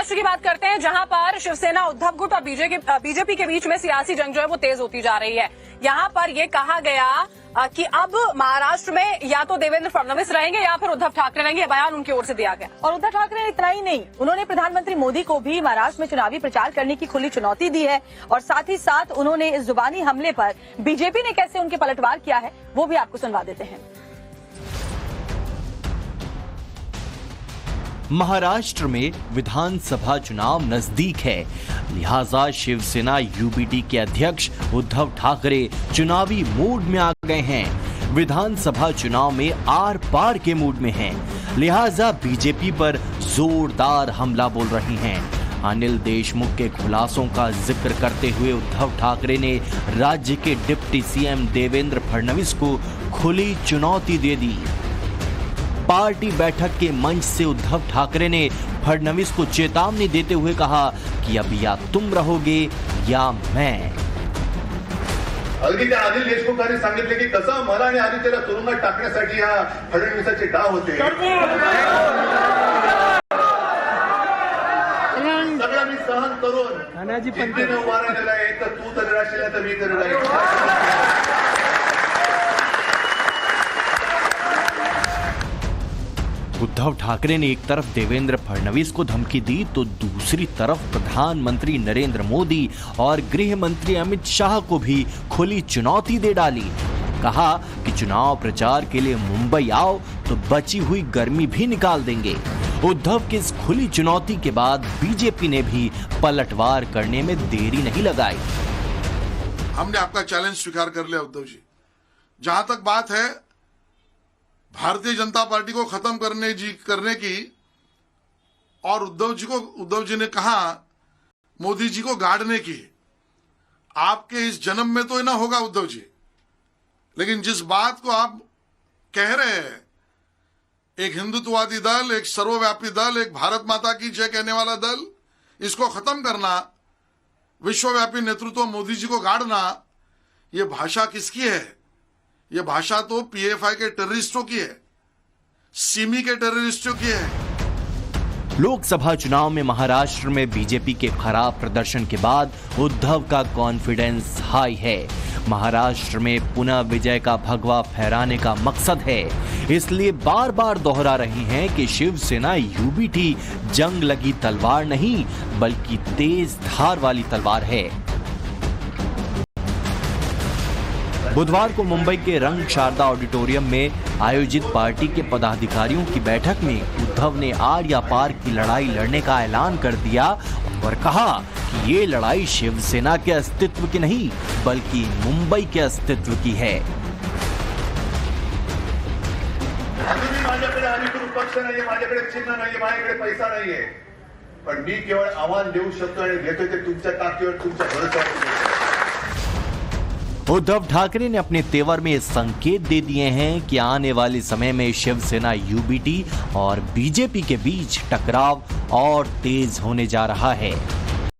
महाराष्ट्र की बात करते हैं, जहां पर शिवसेना, उद्धव गुट और बीजेपी के बीच में सियासी जंग जो है वो तेज होती जा रही है। यहां पर यह कहा गया कि अब महाराष्ट्र में या तो देवेंद्र फडणवीस रहेंगे या फिर उद्धव ठाकरे रहेंगे। बयान उनकी ओर से दिया गया। और उद्धव ठाकरे ने इतना ही नहीं, उन्होंने प्रधानमंत्री मोदी को भी महाराष्ट्र में चुनावी प्रचार करने की खुली चुनौती दी है। और साथ ही साथ उन्होंने इस जुबानी हमले पर बीजेपी ने कैसे उनके पलटवार किया है वो भी आपको सुनवा देते हैं। महाराष्ट्र में विधानसभा चुनाव नजदीक है, लिहाजा शिवसेना यूबीटी के अध्यक्ष उद्धव ठाकरे चुनावी मूड में आ गए हैं। विधानसभा चुनाव में आर पार के मूड में हैं, लिहाजा बीजेपी पर जोरदार हमला बोल रही हैं। अनिल देशमुख के खुलासों का जिक्र करते हुए उद्धव ठाकरे ने राज्य के डिप्टी सीएम देवेंद्र फडणवीस को खुली चुनौती दे दी। पार्टी बैठक के मंच से उद्धव ठाकरे ने फडणवीस को चेतावनी देते हुए कहा कि अब या तुम रहोगे या मैं। अगदी त्या अनिल देशमुखांनी सांगितले की कसं मला आणि आदित्यला तुरुंगात टाकण्यासाठी हा फडणवीसाचे डाव होते। सगळं मी सहन करून जिद्दीने उभा राहिलेला आहे, तर तू तरी राहशील तर मी तरी राहील। उद्धव ठाकरे ने एक तरफ देवेंद्र फडणवीस को धमकी दी तो दूसरी तरफ प्रधानमंत्री नरेंद्र मोदी और गृह मंत्री अमित शाह को भी खुली चुनौती दे डाली। कहा कि चुनाव प्रचार के लिए मुंबई आओ तो बची हुई गर्मी भी निकाल देंगे। उद्धव की इस खुली चुनौती के बाद बीजेपी ने भी पलटवार करने में देरी नहीं लगाई। हमने आपका चैलेंज स्वीकार कर लिया उद्धव जी। जहां तक बात है भारतीय जनता पार्टी को खत्म करने की, और उद्धव जी ने कहा मोदी जी को गाड़ने की, आपके इस जन्म में तो ना होगा उद्धव जी। लेकिन जिस बात को आप कह रहे हैं, एक हिंदुत्ववादी दल, एक सर्वव्यापी दल, एक भारत माता की जय कहने वाला दल, इसको खत्म करना, विश्वव्यापी नेतृत्व मोदी जी को गाड़ना, ये भाषा किसकी है? ये भाषा तो पीएफआई के टेररिस्टों की है, सिमी के टेररिस्टों की है। लोकसभा चुनाव में महाराष्ट्र में बीजेपी के खराब प्रदर्शन के बाद उद्धव का कॉन्फिडेंस हाई है। महाराष्ट्र में पुनः विजय का भगवा फहराने का मकसद है, इसलिए बार बार दोहरा रहे हैं कि शिवसेना यूबीटी जंग लगी तलवार नहीं बल्कि तेज धार वाली तलवार है। बुधवार को मुंबई के रंग शारदा ऑडिटोरियम में आयोजित पार्टी के पदाधिकारियों की बैठक में उद्धव ने आर या पार की लड़ाई लड़ने का ऐलान कर दिया और कहा कि ये लड़ाई शिवसेना के अस्तित्व की नहीं बल्कि मुंबई के अस्तित्व की है। माझ्याकडे अधिकृत पक्ष नाहीये, माझ्याकडे चिन्ह नाहीये, माझ्याकडे पैसा नाहीये, पण मी केवळ आव्हान देऊ शकतो आणि देतोय ते तुमच्या ताकदीवर, तुमच्या भरोश्यावर। उद्धव ठाकरे ने अपने तेवर में संकेत दे दिए हैं कि आने वाले समय में शिवसेना यूबीटी और बीजेपी के बीच टकराव और तेज होने जा रहा है।